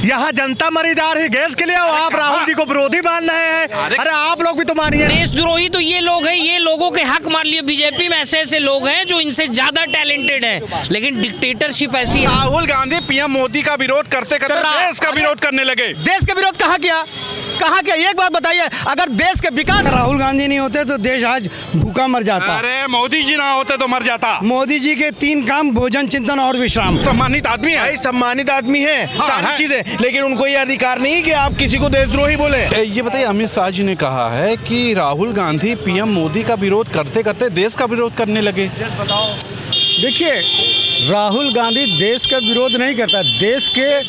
यहाँ जनता मरी जा रही गैस के लिए और आप राहुल जी को विरोधी मान रहे हैं। अरे आप लोग भी तो मानिए। देशद्रोही तो ये लोग हैं, ये लोगों के हक मार लिए। बीजेपी में ऐसे ऐसे लोग हैं जो इनसे ज्यादा टैलेंटेड हैं, लेकिन डिक्टेटरशिप ऐसी है। राहुल गांधी पीएम मोदी का विरोध करते करते देश का विरोध करने लगे। देश का विरोध कहाँ किया? एक बात बताइए, अगर देश के विकास राहुल गांधी नहीं होते तो देश आज भूखा मर जाता। अरे मोदी जी ना होते तो मर जाता। मोदी जी के 3 काम, भोजन, चिंतन और विश्राम। सम्मानित आदमी है, सम्मानित आदमी है, सारी है। चीजें, लेकिन उनको ये अधिकार नहीं कि आप किसी को देशद्रोही बोले। ये बताइए, अमित शाह जी ने कहा है कि राहुल गांधी पीएम मोदी का विरोध करते करते देश का विरोध करने लगे। देखिए, राहुल गांधी देश का विरोध नहीं करता, देश के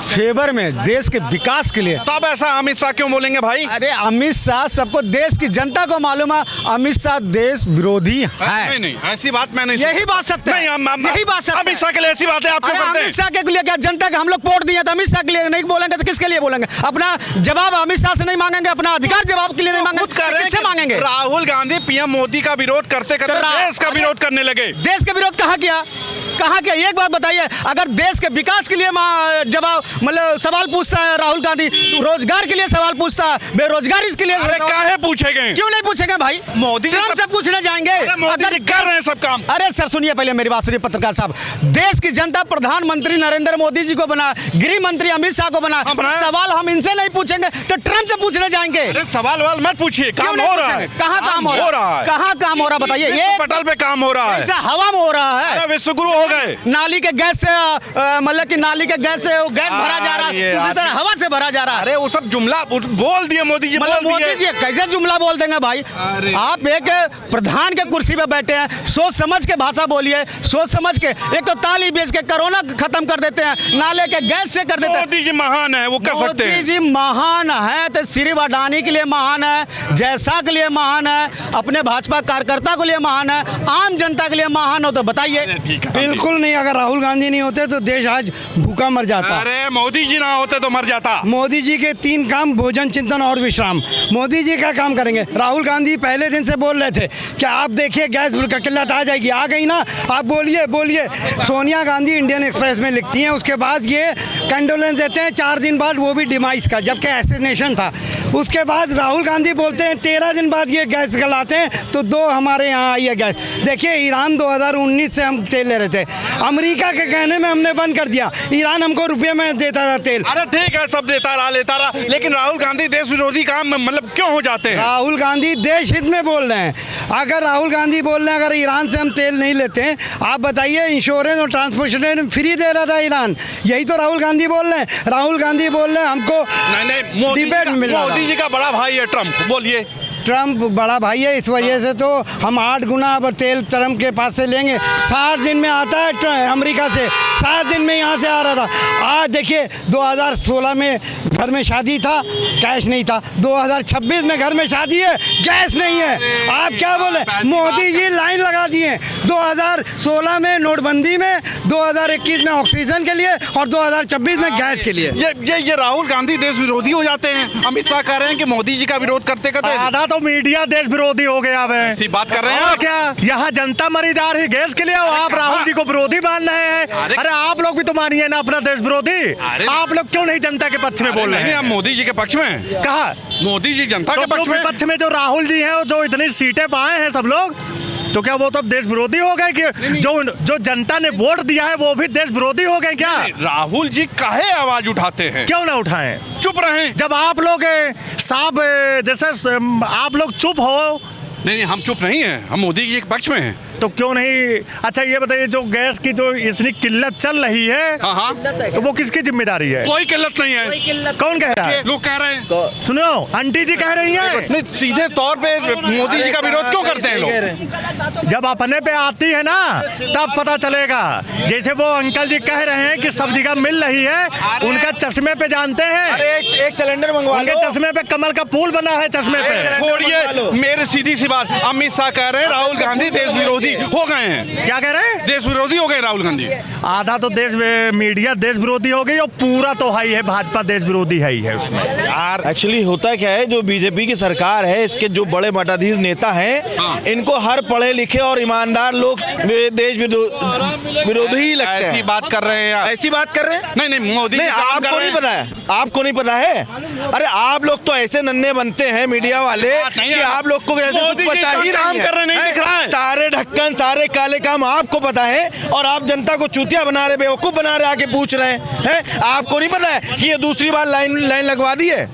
फेवर में, देश के विकास के लिए। तब ऐसा अमित शाह क्यों बोलेंगे भाई? अरे अमित शाह, सबको, देश की जनता को मालूम है अमित शाह देश विरोधी है। नहीं, ऐसी बात मैं नहीं। यही बात सत्य है। यही बात सत्य है। अमित शाह के लिए ऐसी बातें आप क्यों करते हैं? अमित शाह के लिए क्या, जनता के हम लोग वोट दिए तो अमित शाह के लिए नहीं बोलेंगे तो किसके लिए बोलेंगे? अपना जवाब अमित शाह से नहीं मांगेंगे, अपना अधिकार जवाब के लिए नहीं मांगेंगे, किससे मांगेंगे? राहुल गांधी पीएम मोदी का विरोध करते करते देश का विरोध करने लगे। देश का विरोध कहाँ किया? एक बात बताइए, अगर देश के विकास के लिए जवाब, मतलब सवाल पूछता है राहुल गांधी, रोजगार के लिए सवाल पूछता है, बेरोजगारी के लिए काहे पूछेंगे? क्यों नहीं पूछेंगे भाई? मोदी ट्रम्प से पूछने जाएंगे? मोदी जी कर रहे हैं सब काम। अरे सर सुनिए, पहले मेरी बात सुनिए पत्रकार साहब। देश की जनता प्रधानमंत्री नरेंद्र मोदी जी को बना, गृह मंत्री अमित शाह को बना। सवाल हम इनसे नहीं पूछेंगे तो ट्रम्प से पूछने जाएंगे? अरे सवाल मत पूछिए, काम हो रहा है। कहाँ काम हो रहा है? कहाँ काम हो रहा है बताइए? ये पटल पे काम हो रहा है, हवा में हो रहा है। विश्व गुरु हो गए। नाली के गैस से, मतलब कि नाली के गैस से गैस भरा जा रहा है, उसी तरह हवा से भरा जा रहा है। अरे वो सब जुमला बोल दिए मोदी जी। मोदी जी कैसे जुमला बोल देंगे भाई? आप एक प्रधान के कुर्सी पे बैठे हैं, सोच समझ के भाषा बोलिए, सोच समझ के। एक तो ताली बेच के कोरोना खत्म कर देते हैं, नाले के गैस से कर देते हैं। मोदी जी महान है, वो कर सकते हैं। मोदी जी महान है तो सिर्फ अडानी के लिए महान है, जैसा के लिए महान है, अपने भाजपा कार्यकर्ता के लिए महान है, आम जनता के लिए महान हो तो बताइए। बिल्कुल नहीं, अगर राहुल गांधी नहीं होते तो देश आज भूखा मर जाता। अरे मोदी जी ना होते तो मर जाता। मोदी जी के 3 काम, भोजन, चिंतन और विश्राम। मोदी जी क्या काम करेंगे? राहुल गांधी पहले दिन से बोल रहे थे कि आप देखिए गैस का किल्लत आ जाएगी, आ गई ना, आप बोलिए। सोनिया गांधी इंडियन एक्सप्रेस में लिखती हैं, उसके बाद ये कंडोलेंस देते हैं 4 दिन बाद, वो भी डिमाइस का, जबकि एसेसिनेशन था। उसके बाद राहुल गांधी बोलते हैं 13 दिन बाद ये गैस गलाते हैं तो 2 हमारे यहाँ आई है गैस। देखिए, ईरान 2019 से हम तेल ले रहे थे, अमेरिका के कहने में हमने बंद कर दिया, ईरान हमको रुपये में देता था तेल। अरे ठीक है, सब देता रहा, लेता रहा, लेकिन राहुल गांधी देश विरोधी काम मतलब क्यों हो जाते हैं? राहुल गांधी देश हित में बोल रहे हैं। अगर राहुल गांधी बोल रहे हैं अगर ईरान से हम तेल नहीं लेते हैं, आप बताइए, इंश्योरेंस और ट्रांसपोर्टेशन फ्री दे रहा था ईरान, यही तो राहुल गांधी बोल रहे हैं। राहुल गांधी बोल रहे हैं हमको नहीं, मोदी जी का बड़ा भाई है ट्रम्प, बोलिए। ट्रम्प बड़ा भाई है, इस वजह से तो हम 8 गुना अब तेल ट्रम्प के पास से लेंगे। 60 दिन में आता है अमेरिका से, 7 दिन में यहाँ से आ रहा था। आज देखिए, 2016 में घर में शादी था, कैश नहीं था, 2026 में घर में शादी है, गैस नहीं है। आप क्या बोले? मोदी जी लाइन लगा दिए 2016 में नोटबंदी में, 2021 में ऑक्सीजन के लिए और 2026 में गैस के लिए। ये राहुल गांधी देश विरोधी हो जाते हैं। अमित शाह कह रहे हैं कि मोदी जी का विरोध करते करते आधा तो मीडिया देश विरोधी हो गया है। ऐसी बात कर रहे हैं और आप? क्या यहाँ जनता मरी जा रही गैस के लिए और आप राहुल जी को विरोधी मान रहे हैं। अरे आप लोग भी तो मानिए ना अपना देश विरोधी। आप लोग क्यों नहीं जनता के पक्ष में बोल रहे हैं? हम मोदी जी के पक्ष में। कहा मोदी जी जनता के पक्ष में जो राहुल जी हैं, जो इतनी सीटें पाए हैं सब लोग, तो क्या वो तो देश विरोधी हो गए? कि जो जनता ने वोट दिया है वो भी देश विरोधी हो गए क्या? राहुल जी काहे आवाज उठाते हैं? क्यों ना उठाएं? चुप रहें। जब आप लोग साहब जैसे आप लोग चुप हो। नहीं, हम चुप नहीं हैं, हम मोदी जी के पक्ष में हैं। तो क्यों नहीं? अच्छा ये बताइए, जो गैस की जो इतनी किल्लत चल रही है, हाँ, तो वो किसकी जिम्मेदारी है? कोई किल्लत नहीं है। कौन कह रहा है? लोग कह रहे हैं। सुनो, आंटी जी कह रही हैं। नहीं, सीधे तौर पे मोदी जी का विरोध क्यों करते हैं लोग? जब अपने पे आती है ना तब पता चलेगा। जैसे वो अंकल जी कह रहे हैं कि सब जगह मिल रही है, उनका चश्मे पे जानते हैं, एक सिलेंडर मंगवा उनके चश्मे पे कमल का फूल बना है चश्मे पे। छोड़िए, मेरे सीधी सी बात, अमित शाह कह रहे हैं राहुल गांधी देश विरोधी विरोधी हो गए हैं। क्या कह रहे हैं? देश विरोधी हो गए राहुल गांधी। आधा तो देश मीडिया देश विरोधी हो गई और पूरा तो है ही है, भाजपा देश विरोधी है ही है उसमें। यार एक्चुअली होता क्या है, जो बीजेपी की सरकार है, इसके जो बड़े मठाधीश नेता हैं, इनको हर पढ़े लिखे और ईमानदार लोग देश विरोधी ही लगते हैं। ऐसी बात कर रहे हैं आप। ऐसी बात कर रहे हैं? नहीं मोदी नहीं, आपको नहीं पता है, आपको नहीं पता है। अरे आप लोग तो ऐसे नन्हे बनते हैं मीडिया वाले कि आप लोग को ऐसे कुछ पता ही काम कर रहे नहीं दिख रहा है। सारे ढक्कन, सारे काले काम आपको पता है और आप जनता को चूतिया बना रहे, बेवकूफ बना रहे, आके पूछ रहे हैं। आपको नहीं पता है कि ये दूसरी बार लाइन लगवा दी है?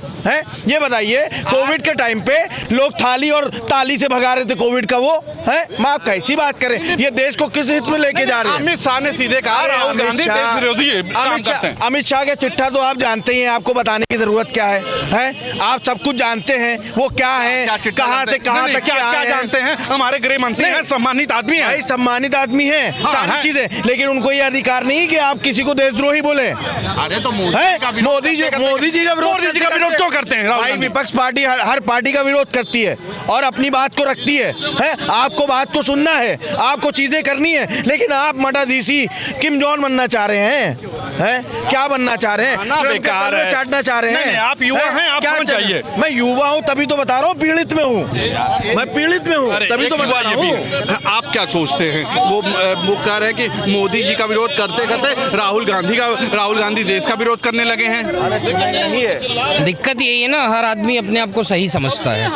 ये बताइए, कोविड के टाइम पे लोग थाली और ताली से भगा रहे थे कोविड का, वो है? मैं आप कैसी बात करें? ये देश को किस हित में लेके जा रहे हैं? अमित शाह ने सीधे कहा राहुल गांधी देश विरोधी काम करते हैं। अमित शाह का चिट्ठा तो आप जानते ही हैं, आपको बताने की जरूरत क्या है? आप सब कुछ जानते हैं वो क्या है, कहां से कहां तक क्या जानते हैं? हमारे गृह मंत्री हैं, सम्मानित आदमी हैं, सम्मानित आदमी हैं, सारी चीजें, लेकिन उनको ये अधिकार नहीं कि आप किसी को देशद्रोही बोले। अरे तो मोदी जी का विरोध क्यों करते हैं? भाई विपक्ष पार्टी हर पार्टी का विरोध करती है और अपनी बात को रखती है। आपको बात को सुनना है, आपको चीजें करनी है, लेकिन आप मठाधीशी किम जॉन बनना चाह रहे हैं? क्या बनना चाह रहे हैं? बेकार है, चाटना चाह रहे हैं? आप युवा हैं, आप समझ जाइए। मैं युवा हूँ तभी तो बता रहा हूँ, पीड़ित में हूँ मैं, पीड़ित में हूँ तभी तो बता रहा हूँ। आप क्या सोचते हैं? वो कह रहे हैं कि मोदी जी का विरोध करते करते राहुल गांधी देश का विरोध करने लगे हैं। दिक्कत यही है ना, हर आदमी अपने आप को सही समझता है।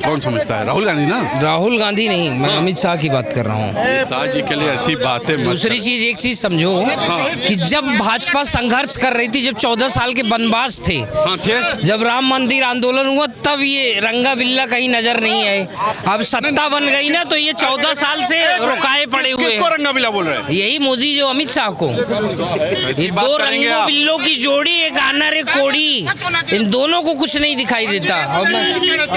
कौन समझता है? राहुल गांधी ना? राहुल गांधी नहीं, मैं अमित शाह की बात कर रहा हूँ। शाह जी के लिए ऐसी बातें। दूसरी चीज, एक चीज समझो कि जब भाजपा संघर्ष कर रही थी, जब 14 साल के वनवास थे, जब राम मंदिर आंदोलन हुआ, तब ये रंगा बिल्ला कहीं नजर नहीं आए। अब सत्ता बन गई ना, तो ये 14 साल से रुकाए पड़े हुए हैं। रंगा बिल्ला बोल रहे हैं? यही मोदी जो अमित शाह को, ये दो रंगों बिल्लों की जोड़ी, एक आनर एक कोड़ी, इन दोनों को कुछ नहीं दिखाई देता। और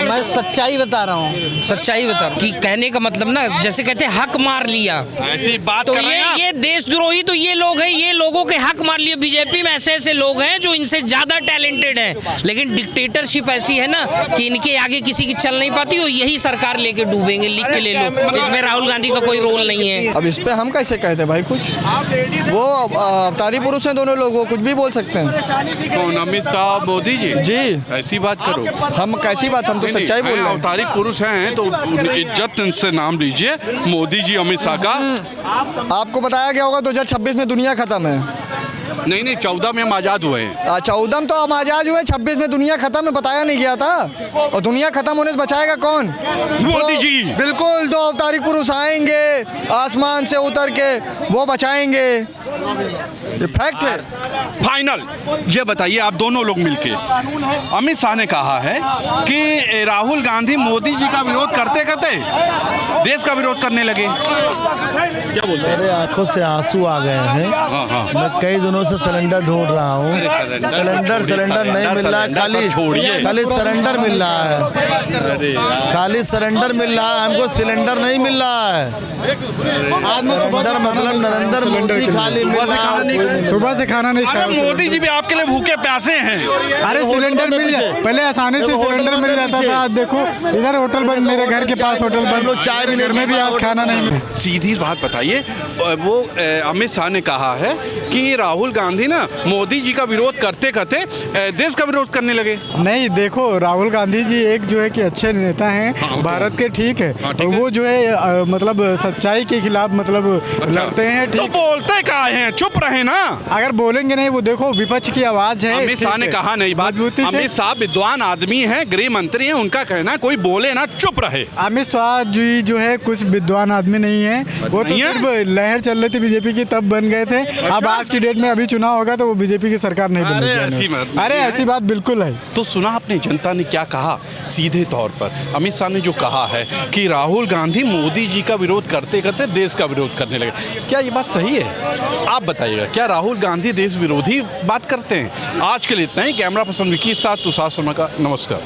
मैं सच्चाई बता रहा हूँ, सच्चाई बता रहा हूँ कि कहने का मतलब ना, जैसे कहते हैं हक मार लिया, ऐसी बात तो कर रहे हैं ये देशद्रोही तो ये लोग हैं, ये लोगों के हक मार लिए। बीजेपी में ऐसे लोग हैं जो इनसे ज्यादा टैलेंटेड हैं, लेकिन डिक्टेटरशिप ऐसी है ना कि इनके आगे किसी की चल नहीं पाती, और यही सरकार लेके डूबेंगे। लिख के ले लो, इसमें राहुल गांधी का कोई रोल नहीं है। अब इस पे हम कैसे कहते भाई? कुछ वो अवतारी पुरुष हैं दोनों लोग, वो कुछ भी बोल सकते हैं। कौन? अमित शाह, मोदी जी? जी, ऐसी बात करो। हम कैसी बात, हम तो सच्चाई बोल रहे हैं। अवतारी पुरुष हैं तो इज्जत से नाम लीजिए, मोदी जी, अमित शाह का। आपको बताया गया होगा 2026 में दुनिया खत्म है। नहीं 14 में हम आजाद हुए हैं। 14 में तो हम आजाद हुए, 26 में दुनिया खत्म है, बताया नहीं गया था। और दुनिया खत्म होने से बचाएगा कौन? मोदी जी। बिल्कुल, 2 अवतारी पुरुष आएंगे आसमान से उतर के, वो बचाएंगे, ये फैक्ट है। फाइनल ये बताइए, आप दोनों लोग मिलके, अमित शाह ने कहा है कि राहुल गांधी मोदी जी का विरोध करते करते देश का विरोध करने लगे। क्या बोलते हैं? मेरे आंखों से आंसू आ गए हैं। मैं कई दिनों से सिलेंडर ढूंढ रहा हूँ, सिलेंडर नहीं मिल रहा है, खाली सरेंडर मिल रहा है, खाली सरेंडर मिल रहा है, हमको सिलेंडर नहीं मिल रहा है। सरेंडर मतलब नरेंद्र मोदी खाली मिल रहा है, सुबह से खाना नहीं खाया। मोदी जी भी आपके लिए भूखे प्यासे हैं। अरे सिलेंडर मिल जाए, पहले आसानी से सिलेंडर मिल जाता था, आज देखो इधर होटल बंद, मेरे घर के पास होटल बंद, लोग चाय भी, घर में भी आज खाना नहीं मिला। सीधी बात बताइए, वो अमित शाह ने कहा है कि राहुल गांधी ना मोदी जी का विरोध करते करते देश का विरोध करने लगे। नहीं, देखो राहुल गांधी जी एक जो है कि अच्छे नेता हैं, भारत के, ठीक है, वो जो है मतलब सच्चाई के खिलाफ मतलब लड़ते हैं। तो बोलते कहा है, चुप रहे ना। अगर बोलेंगे नहीं, वो देखो विपक्ष की आवाज है। अमित शाह ने कहा नहीं बात, अमित शाह विद्वान आदमी है, गृह मंत्री है, उनका कहना कोई बोले ना चुप रहे। अमित शाह जी जो है कुछ विद्वान आदमी नहीं है, वो तो सिर्फ लहर चल रही थी बीजेपी की, तब बन गए थे। अब आज की डेट में अभी चुनाव होगा तो वो बीजेपी की सरकार नहीं बनेगी। अरे ऐसी बात बिल्कुल है। तो सुना आपने जनता ने क्या कहा? सीधे तौर पर अमित शाह ने जो कहा है कि राहुल गांधी मोदी जी का विरोध करते करते देश का विरोध करने लगे, क्या ये बात सही है? आप बताइएगा, क्या राहुल गांधी देश विरोधी बात करते हैं? आज के लिए इतना ही। कैमरा पर्सन विकी के साथ तुषार शर्मा का नमस्कार।